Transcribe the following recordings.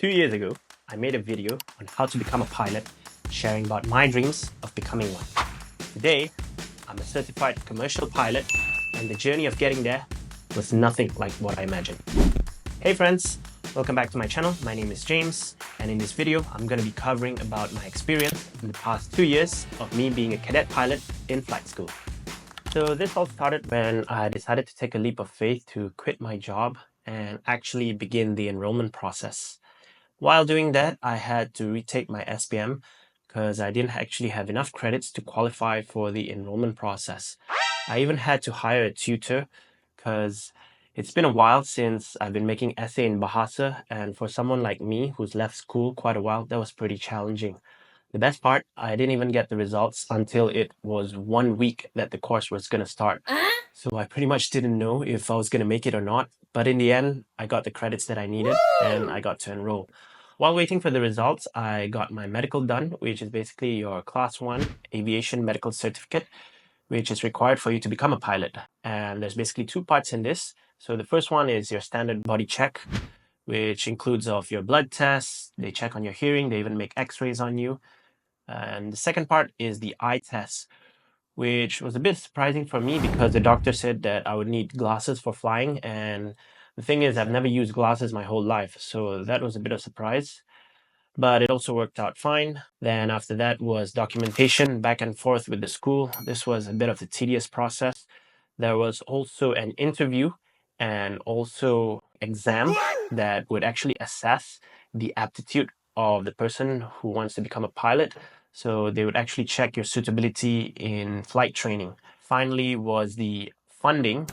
2 years ago, I made a video on how to become a pilot, sharing about my dreams of becoming one. Today, I'm a certified commercial pilot, and the journey of getting there was nothing like what I imagined. Hey friends, welcome back to my channel. My name is James, and in this video, I'm going to be covering about my experience in the past 2 years of me being a cadet pilot in flight school. So this all started when I decided to take a leap of faith to quit my job and actually begin the enrollment process. While doing that, I had to retake my SPM because I didn't actually have enough credits to qualify for the enrollment process. I even had to hire a tutor because it's been a while since I've been making essay in Bahasa, and for someone like me who's left school quite a while, that was pretty challenging. The best part, I didn't even get the results until it was 1 week that the course was going to start. So I pretty much didn't know if I was going to make it or not. But in the end, I got the credits that I needed and I got to enroll. While waiting for the results, I got my medical done, which is basically your Class 1 aviation medical certificate, which is required for you to become a pilot. And there's basically two parts in this. So the first one is your standard body check, which includes of your blood tests. They check on your hearing. They even make x-rays on you. And the second part is the eye test, which was a bit surprising for me because the doctor said that I would need glasses for flying. And the thing is, I've never used glasses my whole life, so that was a bit of a surprise. But it also worked out fine. Then after that was documentation back and forth with the school. This was a bit of a tedious process. There was also an interview and also exam that would actually assess the aptitude of the person who wants to become a pilot. So they would actually check your suitability in flight training. Finally was the funding,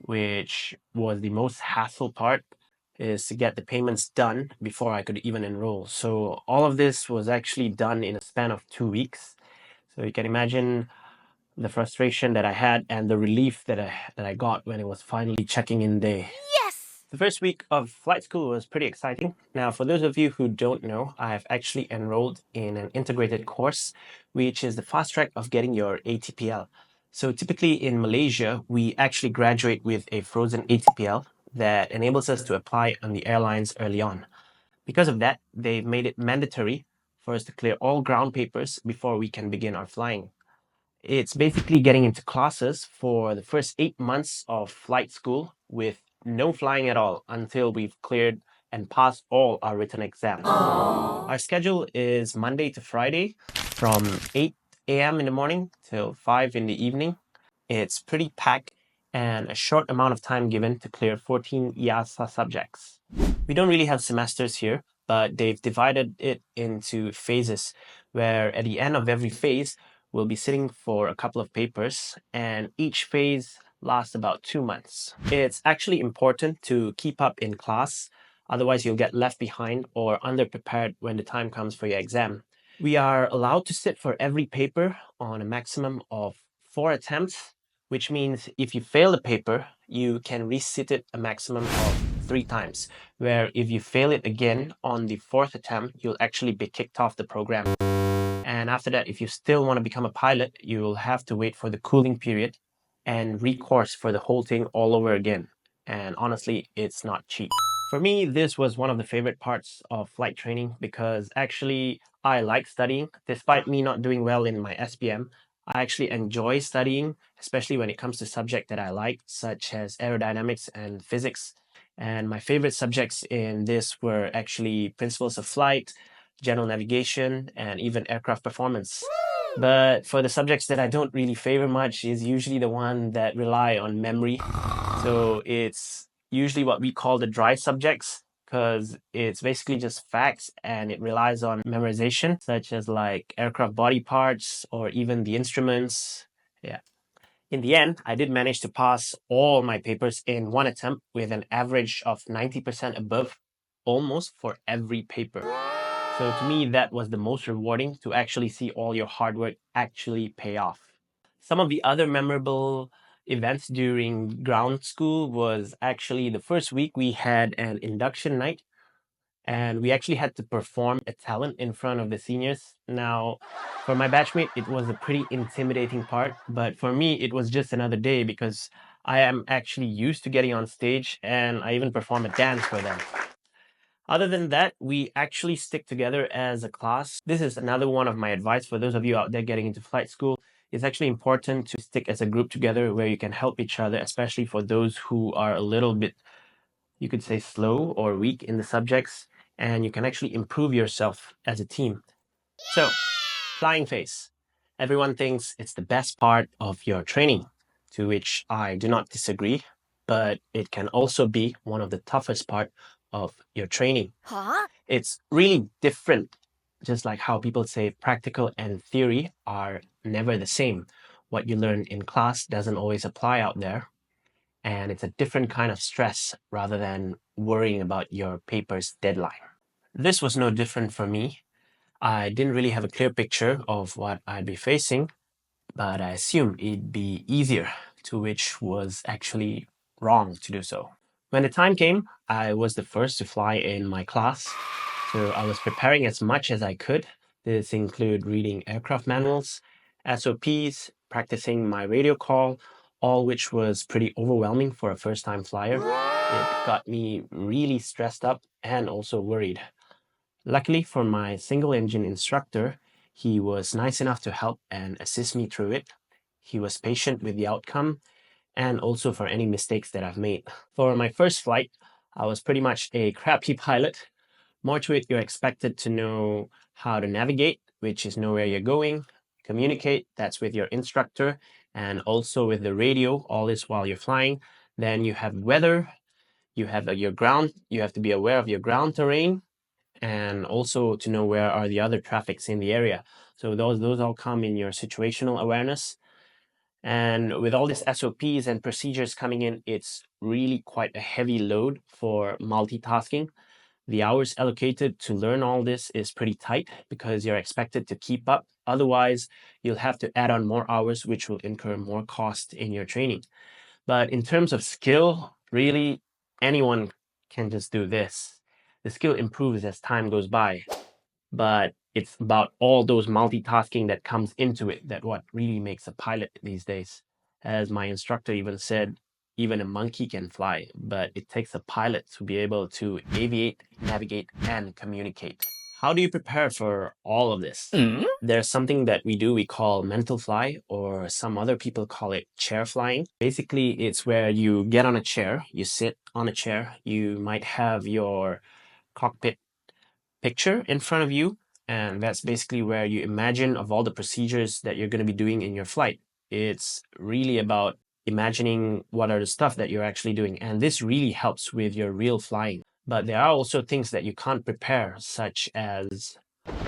which was the most hassle part, is to get the payments done before I could even enroll. So all of this was actually done in a span of 2 weeks. So you can imagine the frustration that I had and the relief that I got when it was finally checking in day. Yes! The first week of flight school was pretty exciting. Now, for those of you who don't know, I've actually enrolled in an integrated course, which is the fast track of getting your ATPL. So typically in Malaysia, we actually graduate with a frozen ATPL that enables us to apply on the airlines early on. Because of that, they've made it mandatory for us to clear all ground papers before we can begin our flying. It's basically getting into classes for the first 8 months of flight school with no flying at all until we've cleared and passed all our written exams. Our schedule is Monday to Friday from 8 a.m. in the morning till 5 in the evening. It's pretty packed and a short amount of time given to clear 14 IASA subjects. We don't really have semesters here, but they've divided it into phases where at the end of every phase, we'll be sitting for a couple of papers, and each phase lasts about 2 months. It's actually important to keep up in class, otherwise you'll get left behind or underprepared when the time comes for your exam. We are allowed to sit for every paper on a maximum of 4 attempts, which means if you fail a paper, you can resit it a maximum of 3 times, where if you fail it again on the 4th attempt, you'll actually be kicked off the program. And after that, if you still want to become a pilot, you will have to wait for the cooling period and recourse for the whole thing all over again. And honestly, it's not cheap. For me, this was one of the favorite parts of flight training because actually I like studying. Despite me not doing well in my SPM, I actually enjoy studying, especially when it comes to subjects that I like, such as aerodynamics and physics. And my favorite subjects in this were actually principles of flight, general navigation, and even aircraft performance. But for the subjects that I don't really favor much is usually the one that rely on memory. So it's usually what we call the dry subjects because it's basically just facts and it relies on memorization, such as like aircraft body parts or even the instruments. Yeah. In the end, I did manage to pass all my papers in one attempt with an average of 90% above almost for every paper. So to me, that was the most rewarding, to actually see all your hard work actually pay off. Some of the other memorable events during ground school was actually the first week we had an induction night and we actually had to perform a talent in front of the seniors. Now, for my batchmate, it was a pretty intimidating part, but for me, it was just another day because I am actually used to getting on stage and I even perform a dance for them. Other than that, we actually stick together as a class. This is another one of my advice for those of you out there getting into flight school. It's actually important to stick as a group together where you can help each other, especially for those who are a little bit, you could say, slow or weak in the subjects, and you can actually improve yourself as a team. So, flying phase. Everyone thinks it's the best part of your training, to which I do not disagree, but it can also be one of the toughest part of your training. Huh? It's really different, just like how people say practical and theory are never the same. What you learn in class doesn't always apply out there, and it's a different kind of stress rather than worrying about your paper's deadline. This was no different for me. I didn't really have a clear picture of what I'd be facing, but I assumed it'd be easier, to which was actually wrong to do so. When the time came, I was the first to fly in my class, so I was preparing as much as I could. This include reading aircraft manuals, SOPs, practicing my radio call, all which was pretty overwhelming for a first-time flyer. It got me really stressed up and also worried. Luckily for my single engine instructor, he was nice enough to help and assist me through it. He was patient with the outcome and also for any mistakes that I've made. For my first flight, I was pretty much a crappy pilot. More to it, you're expected to know how to navigate, which is know where you're going, communicate, that's with your instructor, and also with the radio, all this while you're flying. Then you have weather, you have your ground, you have to be aware of your ground terrain, and also to know where are the other traffics in the area. So those all come in your situational awareness. And with all these SOPs and procedures coming in, it's really quite a heavy load for multitasking. The hours allocated to learn all this is pretty tight because you're expected to keep up. Otherwise, you'll have to add on more hours, which will incur more cost in your training. But in terms of skill, really, anyone can just do this. The skill improves as time goes by, but it's about all those multitasking that comes into it that what really makes a pilot these days. As my instructor even said, even a monkey can fly, but it takes a pilot to be able to aviate, navigate, and communicate. How do you prepare for all of this? There's something that we call mental fly, or some other people call it chair flying. Basically, it's where you get on a chair, you sit on a chair, you might have your cockpit picture in front of you, and that's basically where you imagine of all the procedures that you're going to be doing in your flight. It's really about imagining what are the stuff that you're actually doing, and this really helps with your real flying. But there are also things that you can't prepare, such as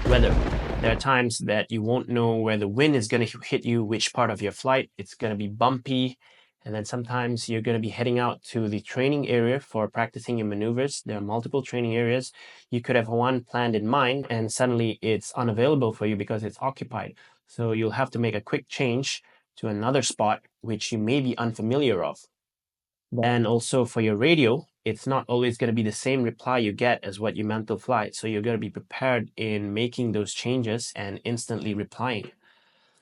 weather. There are times that you won't know where the wind is going to hit you, which part of your flight. It's going to be bumpy. And then sometimes you're going to be heading out to the training area for practicing your maneuvers. There are multiple training areas. You could have one planned in mind, and suddenly it's unavailable for you because it's occupied. So you'll have to make a quick change to another spot, which you may be unfamiliar of. Then also for your radio, it's not always going to be the same reply you get as what you meant to fly. So you're going to be prepared in making those changes and instantly replying.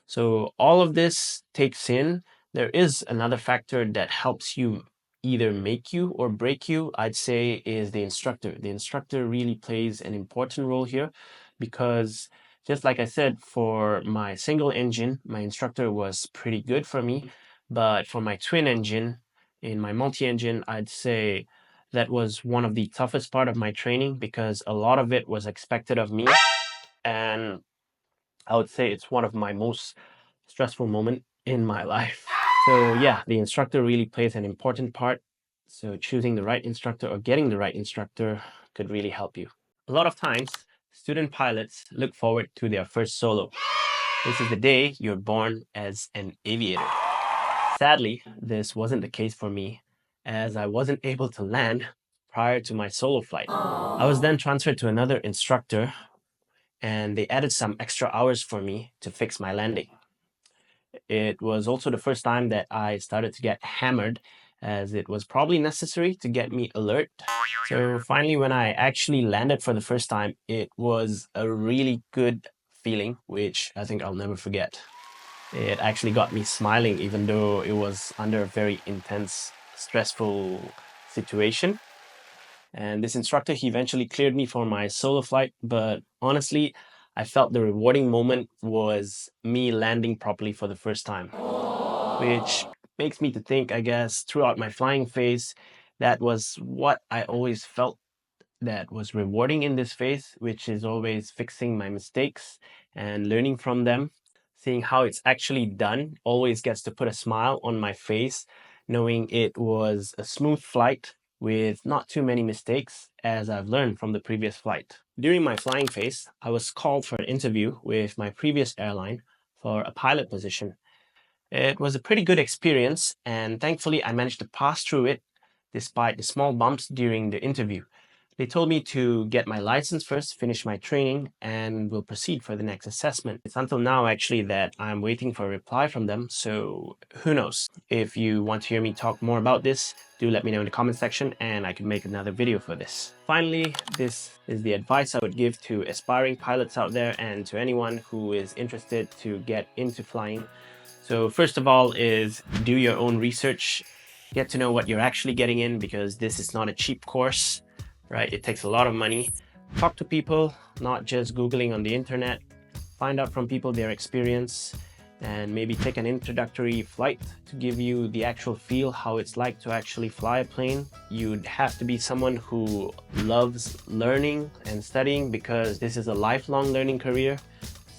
So all of this takes in. There is another factor that helps you either make you or break you, I'd say, is the instructor. The instructor really plays an important role here because just like I said, for my single engine, my instructor was pretty good for me. But for my twin engine, in my multi-engine, I'd say that was one of the toughest part of my training because a lot of it was expected of me. And I would say it's one of my most stressful moment in my life. So yeah, the instructor really plays an important part. So choosing the right instructor or getting the right instructor could really help you. A lot of times, student pilots look forward to their first solo. This is the day you're born as an aviator. Sadly, this wasn't the case for me, as I wasn't able to land prior to my solo flight. I was then transferred to another instructor, and they added some extra hours for me to fix my landing. It was also the first time that I started to get hammered, as it was probably necessary to get me alert. So finally, when I actually landed for the first time, it was a really good feeling, which I think I'll never forget. It actually got me smiling, even though it was under a very intense, stressful situation. And this instructor, he eventually cleared me for my solo flight, but honestly, I felt the rewarding moment was me landing properly for the first time, which makes me to think, I guess, throughout my flying phase, that was what I always felt that was rewarding in this phase, which is always fixing my mistakes and learning from them. Seeing how it's actually done always gets to put a smile on my face, knowing it was a smooth flight with not too many mistakes, as I've learned from the previous flight. During my flying phase, I was called for an interview with my previous airline for a pilot position. It was a pretty good experience, and thankfully I managed to pass through it despite the small bumps during the interview. They told me to get my license first, finish my training, and we'll proceed for the next assessment. It's until now actually that I'm waiting for a reply from them, so who knows. If you want to hear me talk more about this, do let me know in the comment section and I can make another video for this. Finally, this is the advice I would give to aspiring pilots out there and to anyone who is interested to get into flying. So first of all is do your own research, get to know what you're actually getting in, because this is not a cheap course, right? It takes a lot of money. Talk to people, not just Googling on the internet. Find out from people their experience and maybe take an introductory flight to give you the actual feel how it's like to actually fly a plane. You'd have to be someone who loves learning and studying, because this is a lifelong learning career.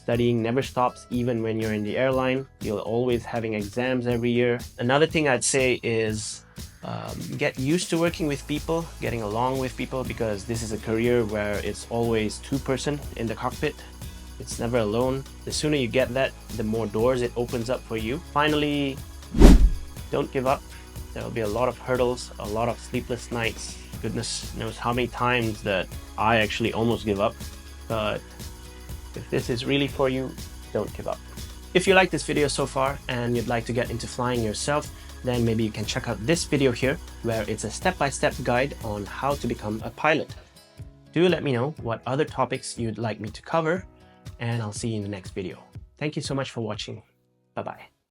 Studying never stops even when you're in the airline. You're always having exams every year. Another thing I'd say is get used to working with people, getting along with people, because this is a career where it's always two-person in the cockpit. It's never alone. The sooner you get that, the more doors it opens up for you. Finally, don't give up. There will be a lot of hurdles, a lot of sleepless nights. Goodness knows how many times that I actually almost give up. But if this is really for you, don't give up. If you like this video so far and you'd like to get into flying yourself, then maybe you can check out this video here, where it's a step-by-step guide on how to become a pilot. Do let me know what other topics you'd like me to cover, and I'll see you in the next video. Thank you so much for watching. Bye-bye.